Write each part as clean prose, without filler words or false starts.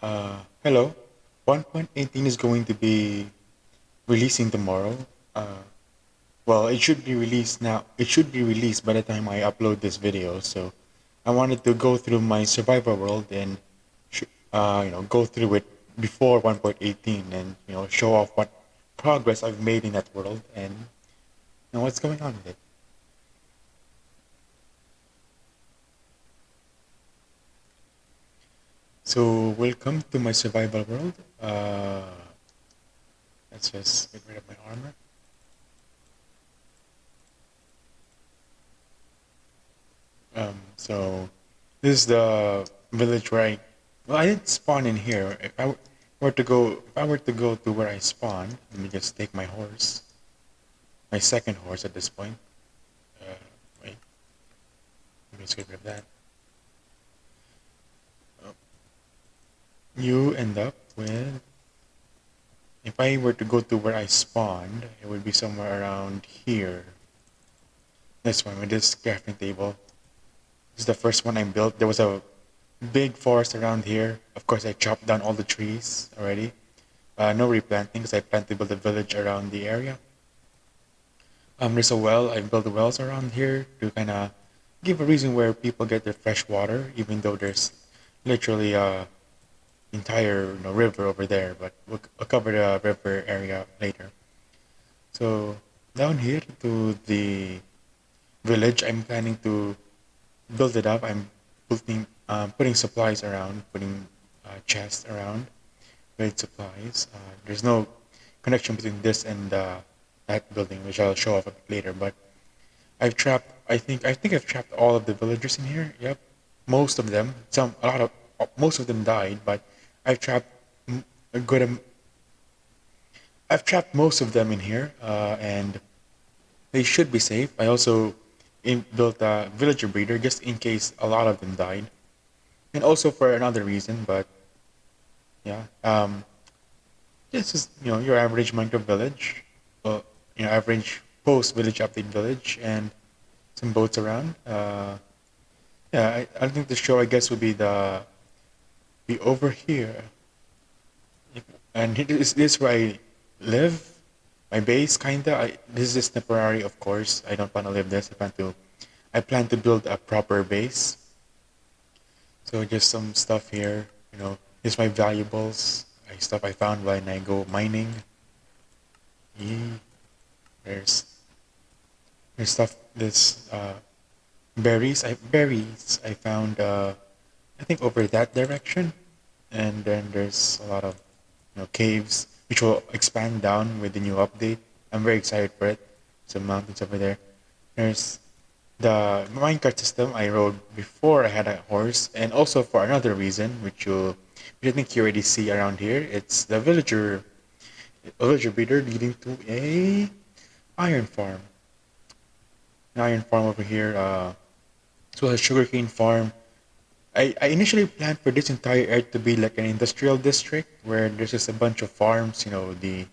Hello. 1.18 is going to be releasing tomorrow. Well, it should be released now. It should be released by the time I upload this video. So I wanted to go through my survival world and, go through it before 1.18 and, show off what progress I've made in that world and, what's going on with it. So welcome to my survival world. Let's just get rid of my armor. So this is the village where I didn't spawn in here. If I were to go to where I spawned, let me just take my horse, my second horse at this point. Uh, Wait, let me just get rid of that. Oh, you end up with, if I were to go to where I spawned, it would be somewhere around here. This one with this crafting table. This is the first one I built. There was a big forest around here. Of course, I chopped down all the trees already. No replanting because I plan to build a village around the area. There's a well. I built wells around here to kind of give a reason where people get their fresh water, even though there's literally a entire river over there. But I'll cover the river area later. So down here to the village, I'm planning to build it up. I'm putting supplies around, putting chests around with supplies. There's no connection between this and that building, which I'll show off a bit later. But I think I've trapped all of the villagers in here. Yep, most of them. Most of them died, but I've trapped a good. I've trapped most of them in here, and they should be safe. I also built a villager breeder just in case a lot of them died, and also for another reason. But yeah, this is your average Minecraft village, well, average post village update village, and some boats around. Yeah, I think the show I guess would be over here, and this where I live, my base kinda. This is temporary, of course. I don't want to live this. I plan to build a proper base. So just some stuff here. Here's my valuables, stuff I found when I go mining. Yeah, there's there's stuff. This berries I found. I think over that direction, and then there's a lot of caves which will expand down with the new update. I'm very excited for it. Some mountains over there. There's the minecart system I rode before I had a horse, and also for another reason, which I think you already see around here. It's the villager breeder leading to a iron farm. An iron farm over here. As well as sugarcane farm. I initially planned for this entire area to be like an industrial district where there's just a bunch of farms, the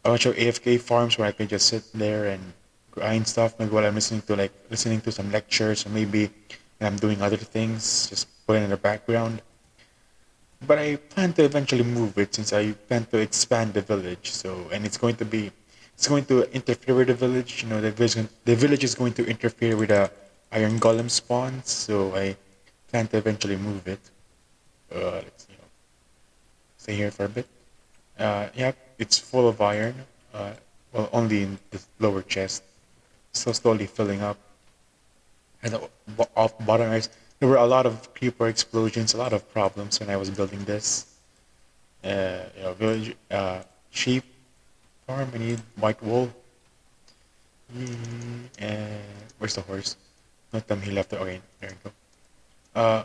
a bunch of AFK farms where I can just sit there and grind stuff, maybe while I'm listening to some lectures, or maybe when I'm doing other things, just put it in the background. But I plan to eventually move it since I plan to expand the village. So, and it's going to interfere with the village. The village is going to interfere with the iron golem spawns. So I plan to eventually move it. Let's stay here for a bit. Yep, it's full of iron. Well, only in the lower chest. Still slowly filling up. And off bottom is there were a lot of creeper explosions, a lot of problems when I was building this. Village sheep farm. I need white wool. Where's the horse? Not them. He left it. Okay, there you go. Uh,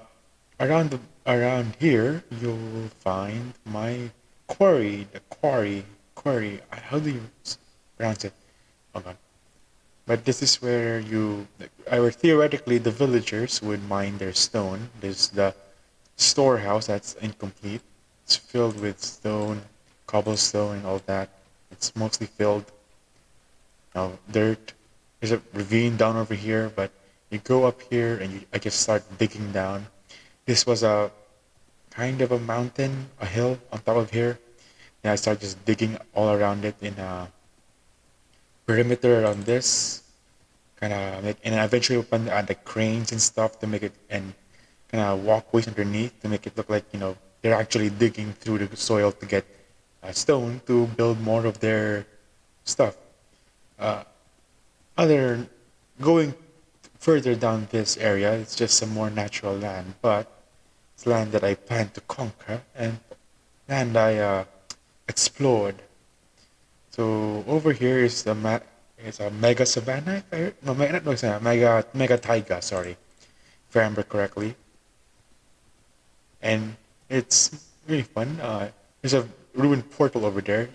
around here, you'll find my quarry. The quarry. How do you pronounce it? Hold on. But this is where or theoretically, the villagers would mine their stone. There's the storehouse that's incomplete. It's filled with stone, cobblestone, and all that. It's mostly filled. Now, dirt. There's a ravine down over here, but you go up here and I just start digging down. This was a kind of a mountain, a hill on top of here. And I start just digging all around it in a perimeter around this, kind of like, and I eventually open the cranes and stuff to make it, and kind of walkways underneath to make it look like they're actually digging through the soil to get stone to build more of their stuff. Uh, other going further down this area, it's just some more natural land, but it's land that I plan to conquer and land I explored. So over here is is a mega savanna. If I, no, no, it's a mega taiga. Sorry, if I remember correctly, and it's really fun. There's a ruined portal over there.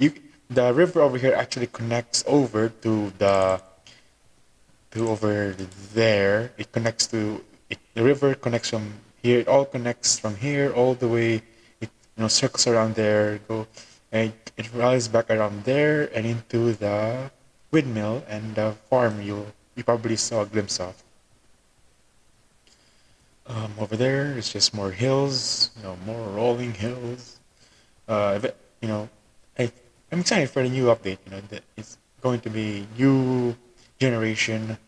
The river over here actually connects over to over there. It connects to the river connects from here. It all connects from here all the way. It circles around there, go, and it rallies back around there and into the windmill and the farm you probably saw a glimpse of. Over there, it's just more hills, more rolling hills. You know, I'm excited for the new update. That it's going to be new generation.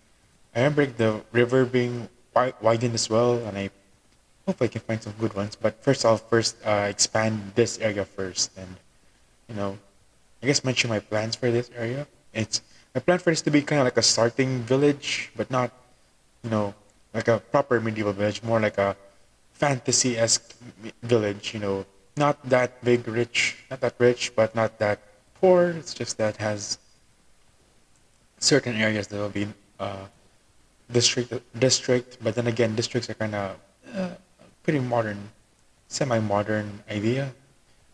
I remember the river being widened as well, and I hope I can find some good ones. But first, I'll expand this area first, and you know, I guess mention my plans for this area. It's I plan for this to be kind of like a starting village, but not you know like a proper medieval village, more like a fantasy-esque village. Not that big, not that rich, but not that poor. It's just that has certain areas that will be uh, district, but then again, districts are kind of uh, pretty modern, semi-modern idea.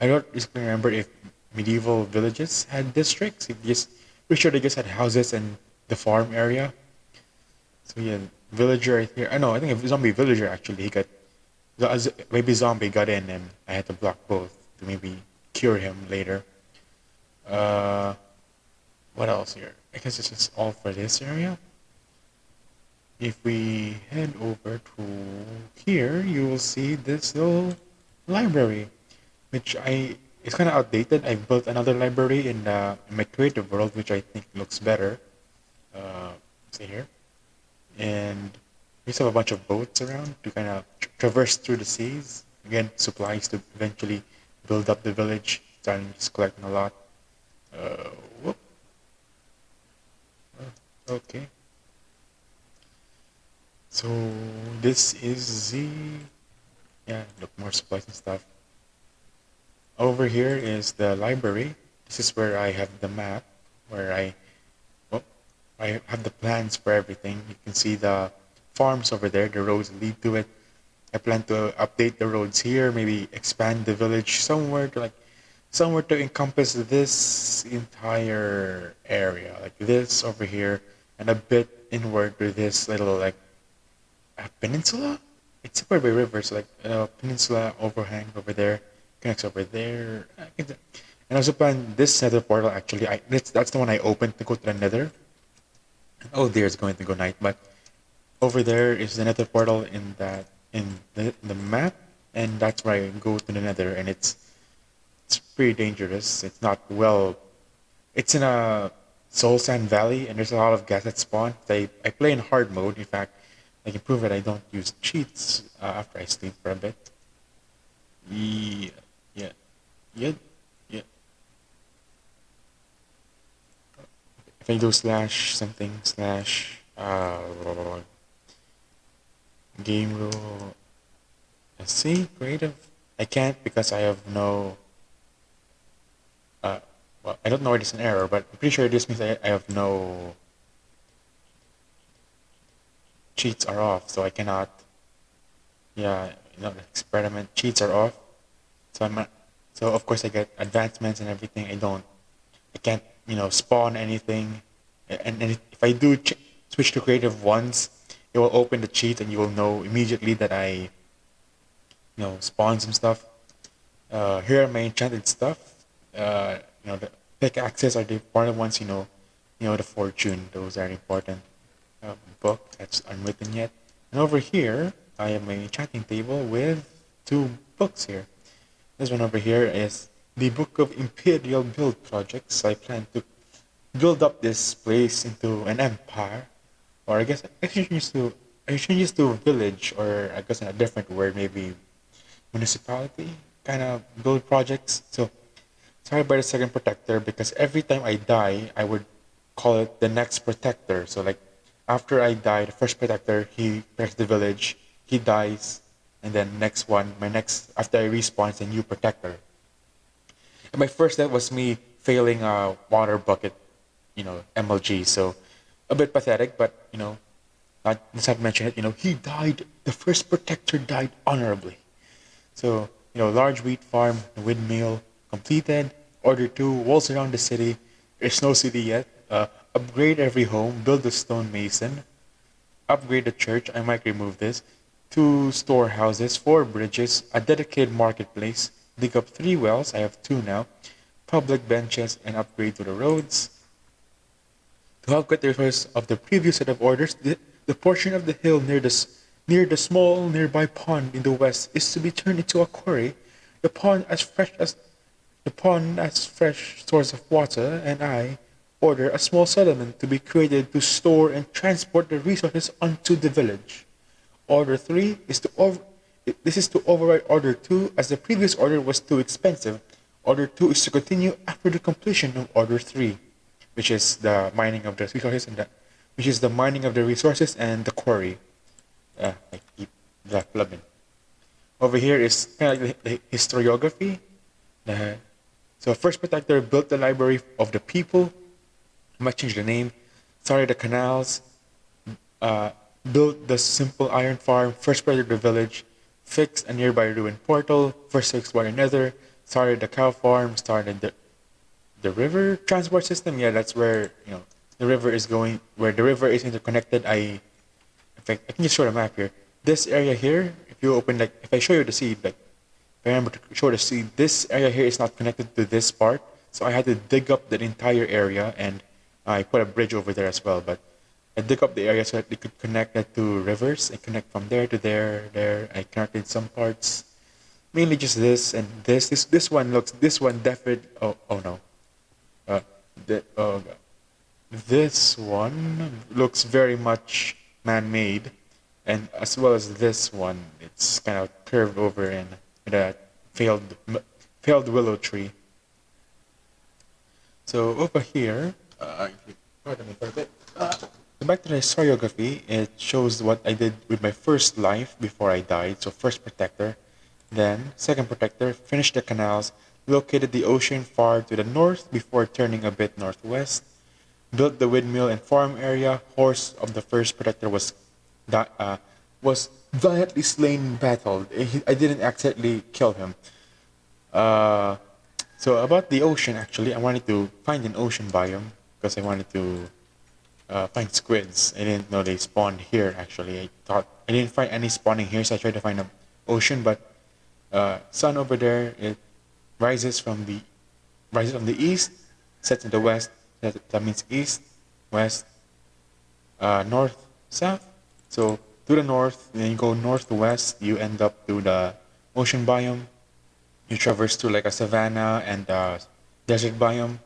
I don't exactly remember if medieval villages had districts. It just pretty sure they just had houses and the farm area. So yeah, villager right here. I know. I think a zombie villager actually. Maybe zombie got in and I had to block both to maybe cure him later. Uh, what else here? I guess it's just all for this area. If we head over to here, you will see this little library, which it's kind of outdated. I built another library in my creative world, which I think looks better. Uh, see here, and we just have a bunch of boats around to kind of traverse through the seas. Again, supplies to eventually build up the village. Starting just collecting a lot. Uh, whoop. Okay. So this is the look more supplies and stuff. Over here is the library. This is where I have the map, where oh, I have the plans for everything. You can see the farms over there. The roads lead to it. I plan to update the roads here, maybe expand the village somewhere to encompass this entire area, like this over here, and a bit inward to this little like a peninsula. It's separated by rivers, like a peninsula overhang over there, connects over there. And also plan this nether portal actually. That's the one I opened to go to the nether. Oh, there's going to go night, but over there is the nether portal in the map, and that's where I go to the nether, and it's pretty dangerous. It's not well. It's in a soul sand valley, and there's a lot of gas that spawn. I play in hard mode. In fact, I can prove that I don't use cheats after I sleep for a bit. Yeah, yeah, yeah, yeah. If I do slash something slash game rule, let's see creative. I can't because I have no. Uh, well, I don't know where it's an error, but I'm pretty sure this means I have no cheats are off, so I cannot. Yeah, the experiment cheats are off. So I'm not, so of course I get advancements and everything. I can't spawn anything. And if I do switch to creative once, it will open the cheat and you will know immediately that I spawn some stuff. Here are my enchanted stuff. The pickaxes are the important ones. The fortune. Those are important. Book that's unwritten yet. And over here, I have my enchanting table with two books here. This one over here is the Book of Imperial Build Projects. I plan to build up this place into an empire, or I guess I should use to village, or I guess in a different word, maybe municipality kind of build projects. So sorry by the second protector because every time I die, I would call it the next protector. So like after I die, the first protector he protects the village, he dies, and then next one, my next after I respawn, it's a new protector. And my first death was me failing a water bucket, MLG. So a bit pathetic, but let's not mention it. He died. The first protector died honorably. So, large wheat farm, windmill, completed. Order two, walls around the city. There's no city yet. Upgrade every home, build a stone mason. Upgrade the church, I might remove this. Two storehouses, four bridges, a dedicated marketplace. Dig up three wells, I have two now. Public benches, and upgrade to the roads. To help get the reverse of the previous set of orders, the portion of the hill near the small nearby pond in the west is to be turned into a quarry. The pond as fresh source of water, and I order a small settlement to be created to store and transport the resources onto the village. Order 3 is this is to override Order 2 as the previous order was too expensive. Order 2 is to continue after the completion of Order 3, which is the mining of the resources and the quarry. I keep that plugin. Over here is kind of like the historiography. So first protector built the library of the people. I might change the name. Started the canals. Built the simple iron farm. First protected the village. Fixed a nearby ruined portal. First fixed water nether. Started the cow farm. Started the river transport system. Yeah, that's where the river is going. Where the river is interconnected. In fact, I can just show the map here. This area here, if I show you the seed, if I remember to show the seed, this area here is not connected to this part, so I had to dig up that entire area, and I put a bridge over there as well. But I dig up the area so that they could connect it to rivers and connect from there to there. I connected some parts, mainly just this and this. This one definitely. Oh no. Uh, oh god. This one looks very much man-made, and as well as this one, it's kind of curved over in a failed willow tree. So over here, pardon me for a bit. So back to the historiography, it shows what I did with my first life before I died. So first protector, then second protector, finished the canals, located the ocean far to the north before turning a bit northwest, built the windmill and farm area. Horse of the first protector was valiantly slain in battle. I didn't accidentally kill him. So about the ocean, actually, I wanted to find an ocean biome because I wanted to find squids. I didn't know they spawned here. Actually, I thought I didn't find any spawning here, so I tried to find an ocean. But sun over there, it rises from the east, sets in the west. That means east, west, north, south. So to the north, then you go northwest, you end up to the ocean biome. You traverse through like a savanna and desert biome,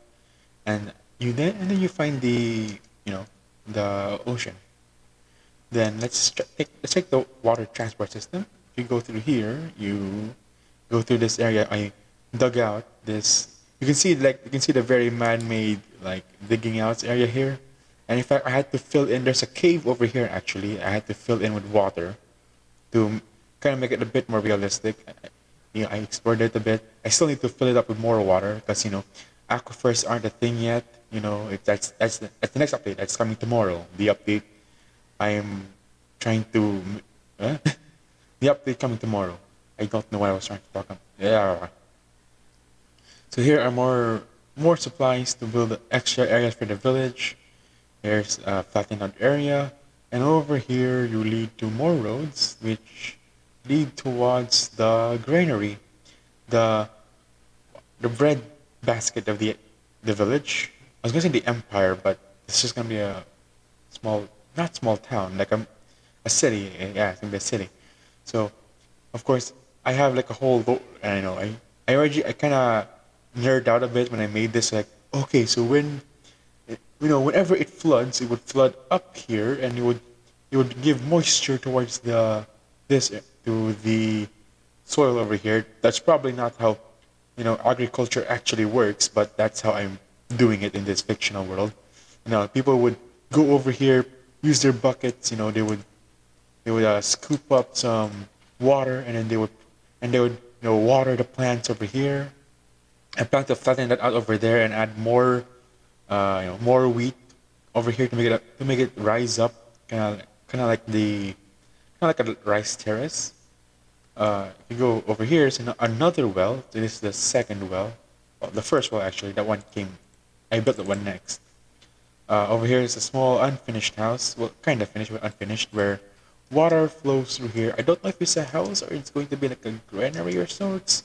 and then you find the ocean. Then let's check the water transport system. If you go through here, you go through this area. I dug out this. You can see the very man-made digging out area here. And in fact, I had to fill in. There's a cave over here actually. I had to fill in with water to kind of make it a bit more realistic. I explored it a bit. I still need to fill it up with more water because aquifers aren't a thing yet. That's the next update. That's coming tomorrow. The update I am trying to. The update coming tomorrow. I don't know what I was trying to talk about. Yeah. So here are more supplies to build extra areas for the village. There's a flattened out area, and over here you lead to more roads, which lead towards the granary, the bread basket of the village. I was gonna say the empire, but it's just gonna be a not small town, like a city. Yeah, it's gonna be a city. So, of course, I have like a whole, I know, I kind of nerd out a bit when I made this. Like, okay, so whenever it floods, it would flood up here, and it would give moisture towards this to the soil over here. That's probably not how agriculture actually works, but that's how I'm doing it in this fictional world. People would go over here, use their buckets. They would scoop up some water, and then they would water the plants over here. I plan to flatten that out over there and add more wheat over here to make it rise up, kind of like a rice terrace. If you go over here, is another well. This is the second well. Well, the first well actually. That one came. I built the one next. Over here is a small unfinished house. Well, kind of finished, but unfinished, where water flows through here. I don't know if it's a house or it's going to be like a granary or sorts.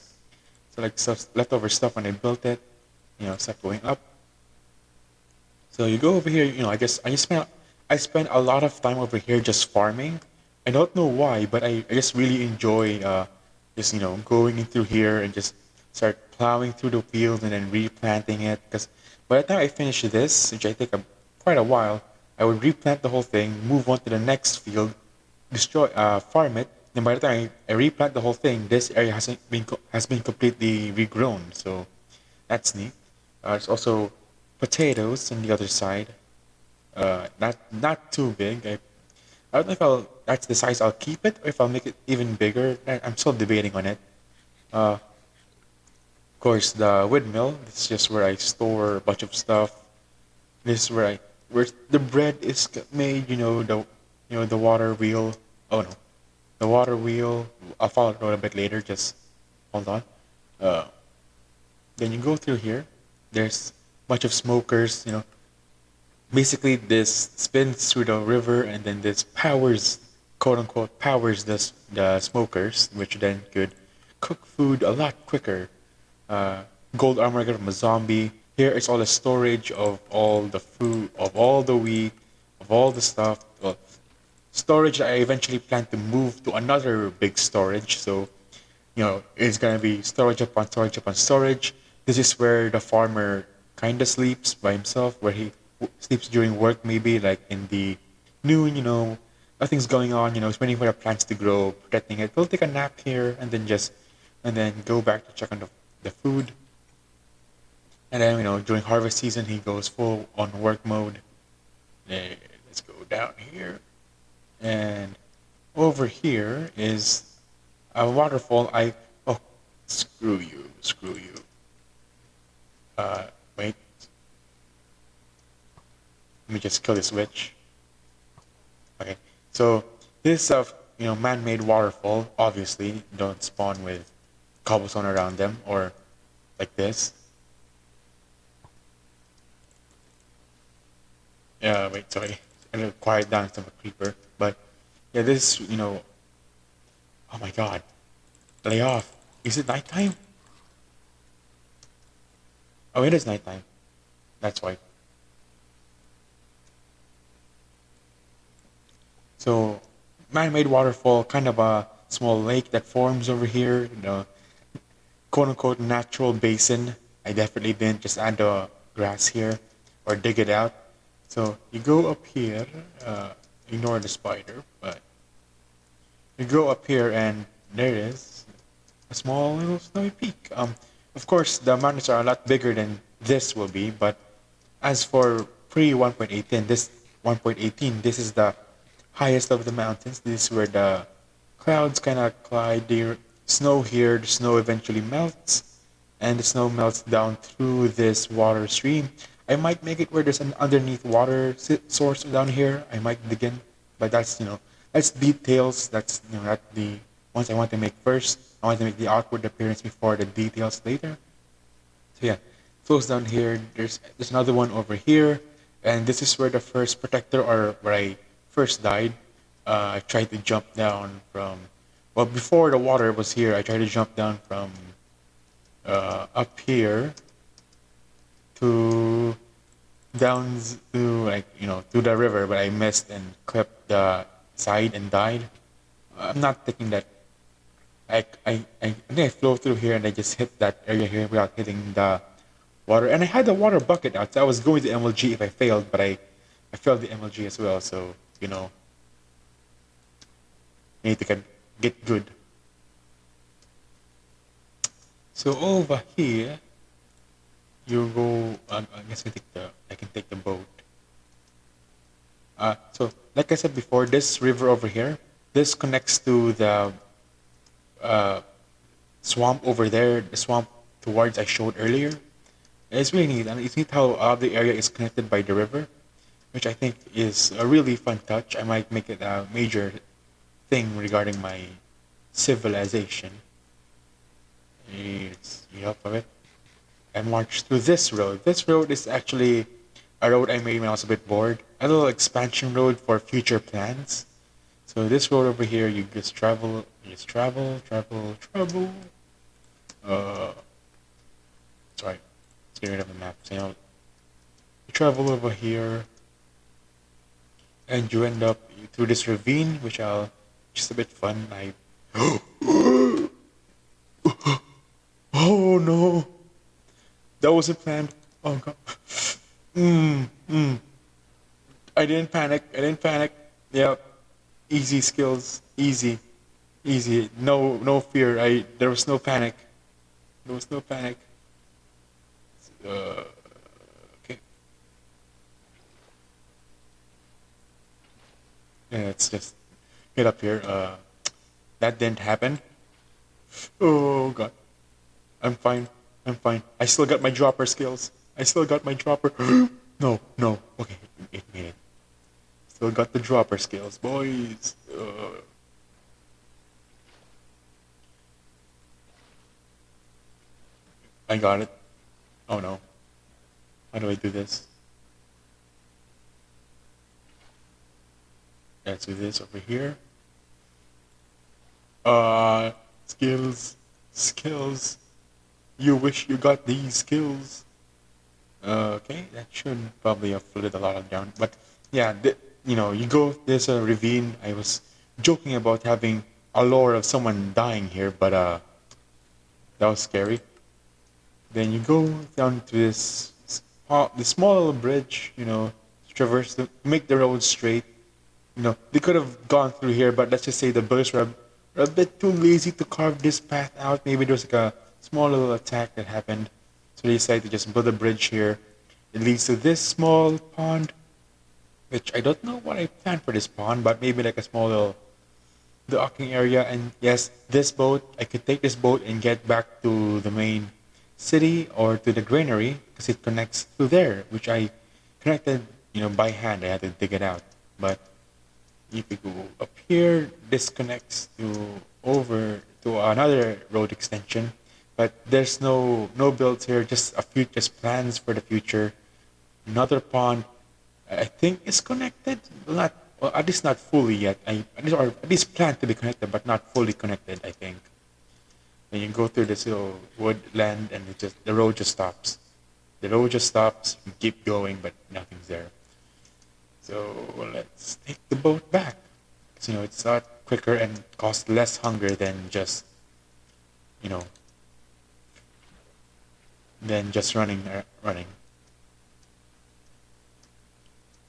So like stuff, leftover stuff when I built it, stuff going up. So you go over here. I spent a lot of time over here just farming. I don't know why, but I just really enjoy just going in through here and just start plowing through the field and then replanting it. Because by the time I finish this, which I take quite a while, I would replant the whole thing, move on to the next field, farm it. And by the time I replant the whole thing, this area has been completely regrown. So that's neat. There's also potatoes on the other side. Not too big. I don't know if that's the size I'll keep it or if I'll make it even bigger. I'm still debating on it. Of course, the windmill. This is just where I store a bunch of stuff. This is where the bread is made. The water wheel. Oh no, the water wheel. I'll follow it a bit later. Just hold on. Uh, then you go through here. There's a bunch of smokers. Basically this spins through the river, and then this powers, quote unquote, powers the smokers, which then could cook food a lot quicker. uh, Gold armor I got from a zombie. Here is all the storage of all the food, of all the wheat, of all the stuff. Well, storage I eventually plan to move to another big storage. So it's gonna be storage upon storage upon storage. This is where the farmer kind of sleeps by himself, where he sleeps during work, maybe like in the noon. Nothing's going on. He's waiting for the plants to grow, protecting it. He'll take a nap here, and then go back to check on the food. And then during harvest season, he goes full on work mode. Let's go down here, and over here is a waterfall. Oh, screw you. Wait, let me just kill this witch. Okay, so this man-made waterfall obviously don't spawn with cobblestone around them or like this. Yeah, wait, sorry, I need to quiet down some creeper. But yeah, this oh my god, lay off. Is it nighttime? Oh, it is nighttime. That's why. So, man-made waterfall, kind of a small lake that forms over here. Quote-unquote natural basin. I definitely didn't just add the grass here or dig it out. So you go up here. Ignore the spider, but you go up here and there it is, a small little snowy peak. Of course, the mountains are a lot bigger than this will be, but as for pre-1.18, this 1.18, this is the highest of the mountains. This is where the clouds kind of collide. The snow here, the snow eventually melts, and the snow melts down through this water stream. I might make it where there's an underneath water source down here. I might dig in, but that's details. That's not the ones I want to make first. I want to make the outward appearance before the details later. So yeah, flows down here. There's another one over here, and this is where the first protector, or where I first died. I tried to jump down from, well, before the water was here. I tried to jump down from up here to down to to the river, but I missed and clipped the side and died. I'm not taking that I think I flow through here and I just hit that area here without hitting the water. And I had the water bucket out, so I was going to MLG if I failed, but I failed the MLG as well. So I need to get good. So over here, you go. I guess I can take the boat. So like I said before, this river over here, this connects to the uh, swamp over there, the swamp towards I showed earlier. It's really neat, and it's neat how the area is connected by the river, which I think is a really fun touch. I might make it a major thing regarding my civilization. It's up of it. I marched through this road. This road is actually a road I made when I was a bit bored. A little expansion road for future plans. So this road over here, you just travel, travel, travel. Uh, sorry, let's get rid of the map. So, you travel over here, and you end up through this ravine, which I'll just a bit fun. Oh no, that wasn't planned. Oh god. Mm, mm. I didn't panic. I didn't panic. Yep. Easy skills. Easy. Easy. No fear. There was no panic. There was no panic. Uh, okay. Yeah, let's just get up here. That didn't happen. Oh god. I'm fine. I'm fine. I still got my dropper skills. I still got my dropper. No, no. Okay, it made it. Still got the dropper skills, boys. I got it. Oh no. How do I do this? Let's do this over here. Uh, skills. Skills. You wish you got these skills. Okay, that should probably have flooded a lot of down. But yeah, you go, there's a ravine. I was joking about having a lore of someone dying here, but that was scary. Then you go down to this small little bridge, traverse make the road straight. They could have gone through here, but let's just say the builders were a bit too lazy to carve this path out. Maybe there was like a small little attack that happened, so they decided to just build a bridge here. It leads to this small pond, which I don't know what I planned for this pond, but maybe like a small little docking area. And yes, this boat, I could take this boat and get back to the main city or to the granary because it connects to there, which I connected, by hand. I had to dig it out. But if you go up here, this connects to over to another road extension. But there's no builds here, just a few just plans for the future. Another pond, I think is connected, not well, at least not fully yet. At least planned to be connected, but not fully connected. I think. Then you go through this little woodland, and the road just stops. The road just stops. You keep going, but nothing's there. So let's take the boat back. Because, it's a lot quicker and costs less hunger than just, you know, than just running.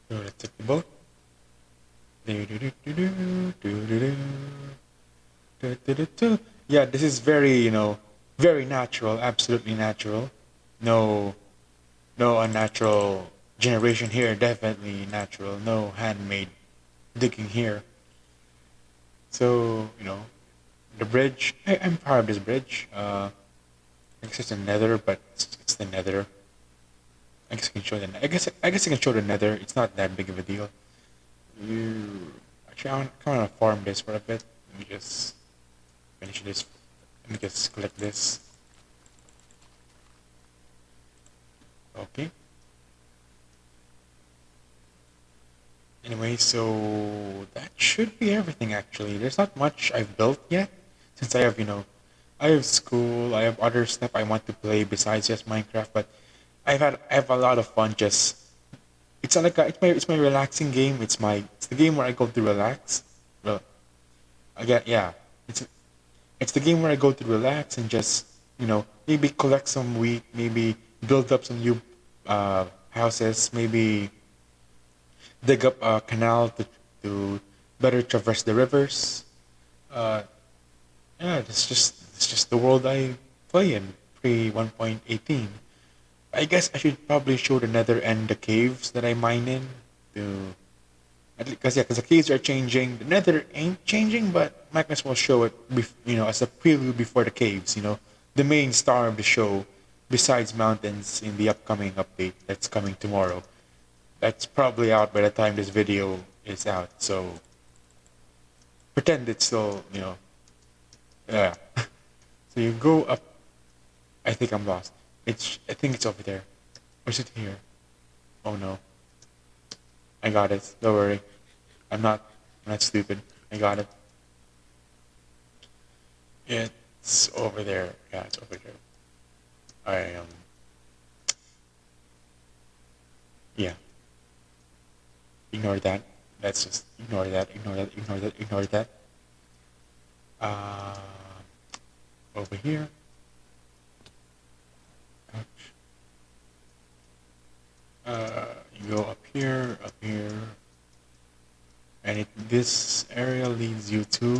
So let's take the boat. Yeah, this is very, very natural, absolutely natural. No, no unnatural generation here, definitely natural. No handmade digging here. So, the bridge, I'm proud of this bridge. I guess it's the nether, but it's the nether. I guess I can show the. I guess I can show the nether. It's not that big of a deal. You actually, I want to farm this for a bit. Let me just finish this. Let me just collect this. Okay. Anyway, so that should be everything actually. There's not much I've built yet, since I have school, I have other stuff I want to play besides just Minecraft, but I have a lot of fun just it's like it's my relaxing game. It's the game where I go to relax. Well, again, yeah. It's It's the game where I go to relax and just, maybe collect some wheat, maybe build up some new houses, maybe dig up a canal to better traverse the rivers. Uh, yeah, it's just the world I play in pre 1.18. I guess I should probably show the nether and the caves that I mine in to because the caves are changing. The nether ain't changing, but might as well show it, as a prelude before the caves. The main star of the show, besides mountains, in the upcoming update that's coming tomorrow. That's probably out by the time this video is out. So pretend it's still, yeah. So you go up. I think I'm lost. I think it's over there. Or is it here? Oh no. I got it. Don't worry. I'm not. I'm not stupid. I got it. It's over there. Yeah, it's over there. I Yeah. Ignore that. Let's just ignore that. Ignore that. Ignore that. Ignore that. Uh, Over here. Ouch. You go up here, and this area leads you to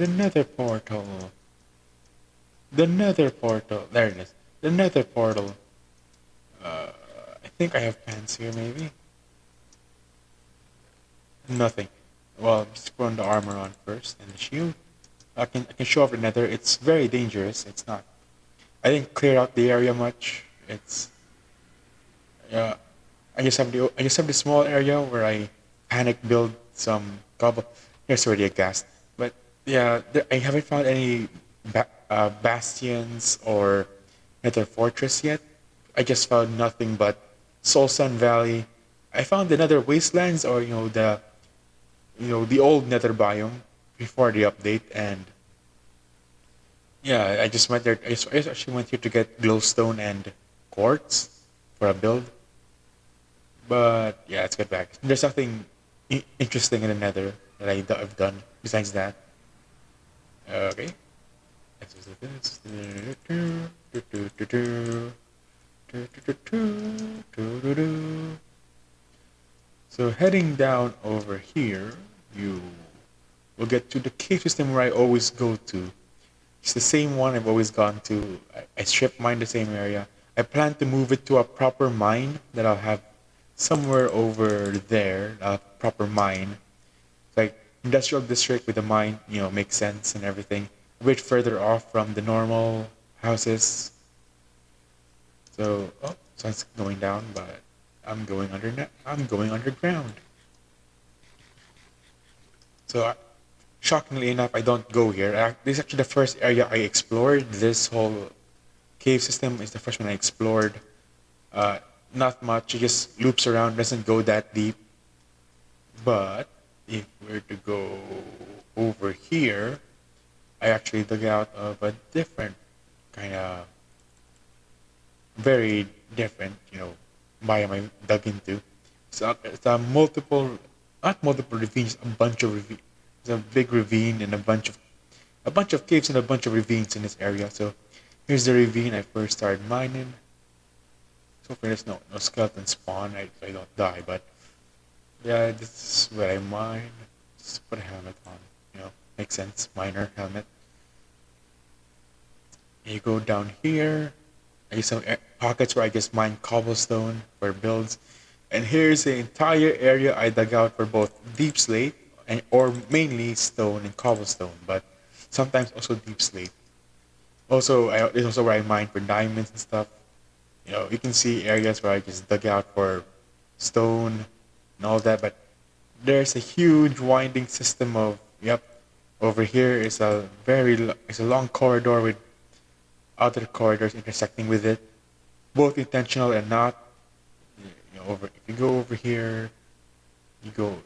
the Nether portal. The Nether portal. There it is. The Nether portal. I think I have pants here, maybe. Nothing. Well, just put on the armor on first and the shield. I can show off the Nether. It's very dangerous. It's not. I didn't clear out the area much. It's Yeah. I just have the small area where I panic build some cobble. Here's already a ghast. But yeah, I haven't found any bastions or Nether fortress yet. I just found nothing but Soul Sun Valley. I found the Nether wastelands, or the old Nether biome before the update, and yeah, I just went there. I just actually went here to get glowstone and quartz for a build. But yeah, let's get back. There's nothing interesting in the Nether that I've done besides that. Okay. Let's just do this. So heading down over here, you will get to the cave system where I always go to. It's the same one I've always gone to. I strip mine the same area. I plan to move it to a proper mine that I'll have somewhere over there, a proper mine. Like industrial district with a mine, makes sense and everything. A bit further off from the normal houses. So, sun's going down, but I'm going underground. So, shockingly enough, I don't go here. This is actually the first area I explored. This whole cave system is the first one I explored. Uh, Not much. It just loops around, doesn't go that deep. But if we're to go over here, I actually dug out of a different kind of very different, biome I dug into. So it's a not multiple ravines, a bunch of ravines. It's a big ravine and a bunch of caves and a bunch of ravines in this area. So here's the ravine I first started mining. So far there's no skeleton spawn, I don't die, but yeah, this is where I mine. Just put a helmet on, makes sense. Miner helmet. You go down here. I use some pockets where I just mine cobblestone for builds. And here's the entire area I dug out for both deep slate or mainly stone and cobblestone, but sometimes also deep slate. Also, this is also where I mine for diamonds and stuff. You can see areas where I just dug out for stone and all that, but there's a huge winding system of, yep, over here is it's a long corridor with other corridors intersecting with it, both intentional and not. If you go over here, you go.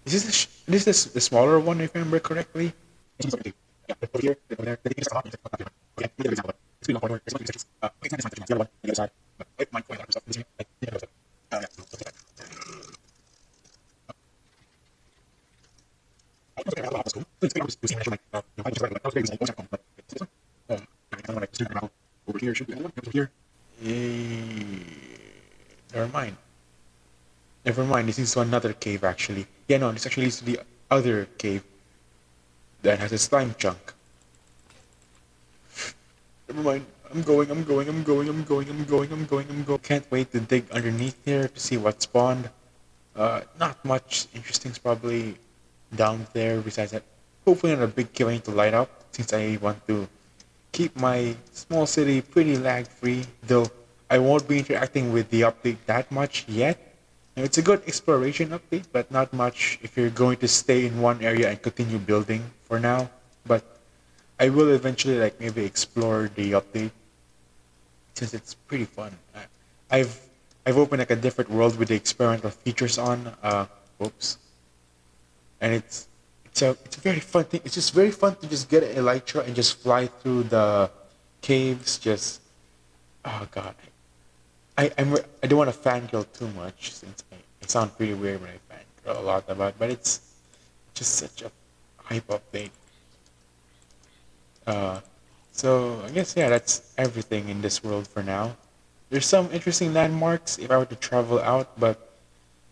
This is the smaller one, if I remember correctly. Yeah, over here, over there. Okay, it's a long corridor. There's okay, it's not the other one, the other side. But mine quite a lot of stuff. Yeah. Never mind. Never mind. This leads to another cave, actually. Yeah, no, this actually leads to the other cave that has a slime chunk. Never mind. I'm going. I'm going. I'm going. I'm going. I'm going. I'm going. I'm going. Can't wait to dig underneath here to see what spawned. Not much interesting's probably down there besides that. Hopefully not a big cave I need to light up since I want to keep my small city pretty lag free, though I won't be interacting with the update that much yet. Now, it's a good exploration update, but not much if you're going to stay in one area and continue building for now. But I will eventually like maybe explore the update since it's pretty fun. I've I've opened like a different world with the experimental features on. Whoops, and it's a very fun thing. It's just very fun to just get an elytra and just fly through the caves. Just oh god, I don't want to fangirl too much since I sound pretty weird when I fangirl a lot about, but it's just such a hype update. Uh, so I guess yeah, that's everything in this world for now. There's some interesting landmarks if I were to travel out, but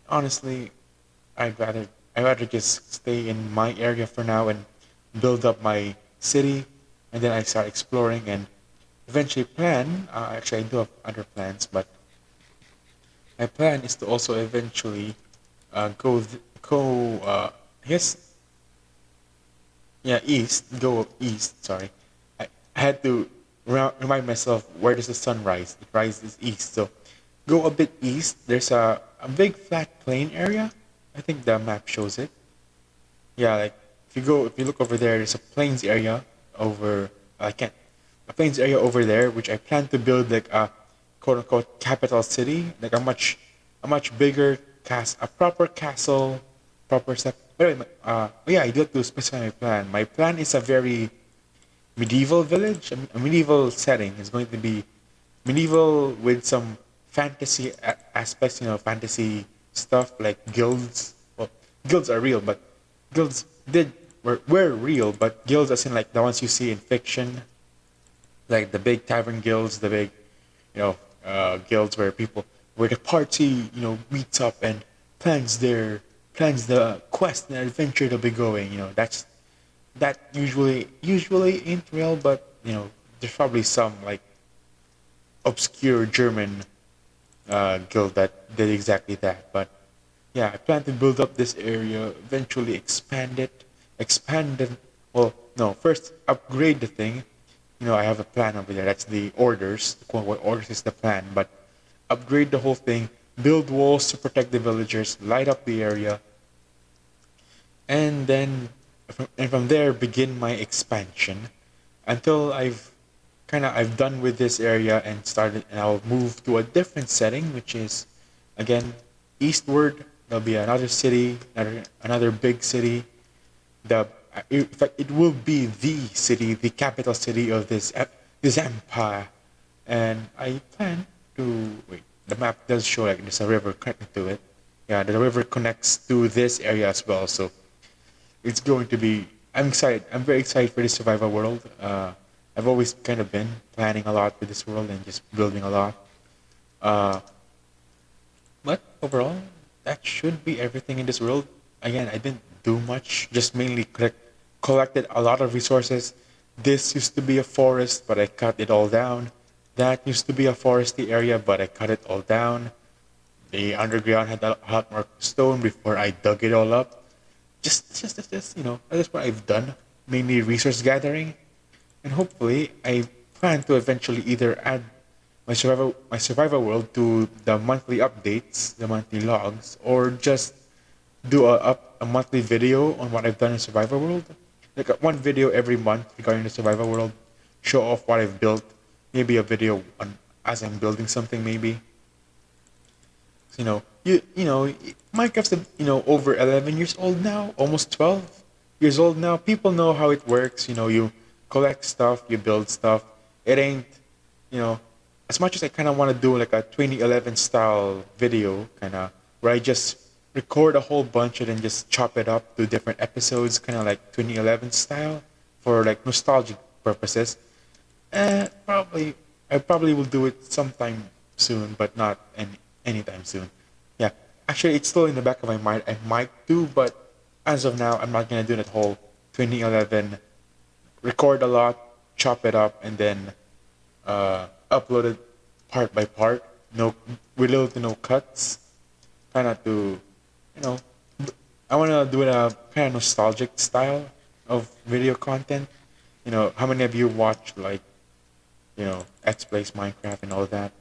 honestly, I'd rather I'd rather just stay in my area for now and build up my city, and then I start exploring and eventually plan. Actually, I do have other plans, but my plan is to also eventually go. I guess yeah, east. Go east. Sorry, I had to remind myself where does the sun rise? It rises east, so go a bit east. There's a big flat plain area. I think the map shows it. Yeah, like if you look over there, there's a plains area over. I can't a plains area over there, which I plan to build like a quote unquote capital city, like a much bigger a proper castle, proper stuff. But anyway, yeah, I do have to specify my plan. My plan is a very medieval village, a medieval setting. It's going to be medieval with some fantasy aspects, fantasy stuff like guilds. Well, guilds are real, but guilds were real, but guilds as in like the ones you see in fiction, like the big tavern guilds, the big, guilds where the party, meets up and plans the quest and adventure they'll be going. That usually ain't real, but there's probably some like obscure German guild that did exactly that. But yeah, I plan to build up this area, eventually expand it. Well, no, first upgrade the thing. I have a plan over there. That's the orders. The quote unquote orders is the plan, but upgrade the whole thing, build walls to protect the villagers, light up the area, and then from there begin my expansion until I've done with this area and I'll move to a different setting, which is again eastward. There'll be another city, another big city. In fact, it will be the city, the capital city of this empire, and I plan to wait. The map does show like there's a river connected to it. Yeah, the river connects to this area as well, so it's going to be. I'm excited. I'm very excited for this survival world. I've always kind of been planning a lot with this world and just building a lot. Uh, but overall, that should be everything in this world. Again, I didn't do much. Just mainly collected a lot of resources. This used to be a forest, but I cut it all down. That used to be a foresty area, but I cut it all down. The underground had a lot more stone before I dug it all up. That's what I've done. Mainly resource gathering, and hopefully I plan to eventually either add my survival world to the monthly updates, the monthly logs, or just do a monthly video on what I've done in survival world. Like one video every month regarding the survival world, show off what I've built. Maybe a video on as I'm building something. Maybe Minecraft's over 11 years old now, almost 12 years old now. People know how it works. You collect stuff, you build stuff. It ain't you know as much as I kind of want to do like a 2011 style video, kind of where I just record a whole bunch and then just chop it up to different episodes, kind of like 2011 style for like nostalgic purposes. Probably I probably will do it sometime soon, but not anytime soon. Yeah, actually, it's still in the back of my mind. I might do, but as of now, I'm not gonna do that whole 2011 record a lot, chop it up, and then upload it part by part. No, with little to no cuts. Try not to, you know, I want to do it a kind of nostalgic style of video content. How many of you watch like X Plays Minecraft and all that?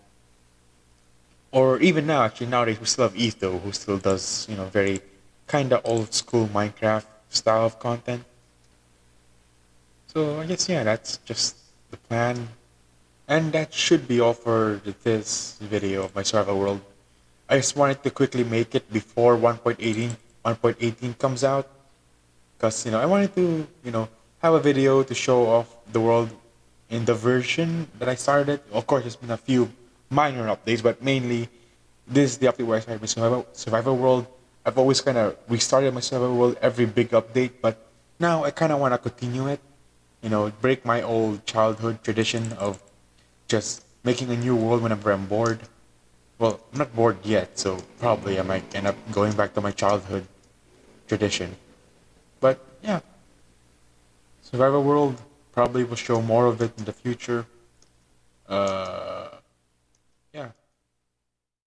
Or even now, actually nowadays we still have Etho who still does very kind of old school Minecraft style of content. So I guess yeah, that's just the plan, and that should be all for this video of my survival world. I just wanted to quickly make it before 1.18 comes out, because I wanted to have a video to show off the world in the version that I started. Of course, there's been a few minor updates, but mainly this is the update where I started my survival world. I've always kind of restarted my survival world every big update, but now I kind of want to continue it. Break my old childhood tradition of just making a new world whenever I'm bored. Well, I'm not bored yet, so probably I might end up going back to my childhood tradition. But yeah, Survival World probably will show more of it in the future.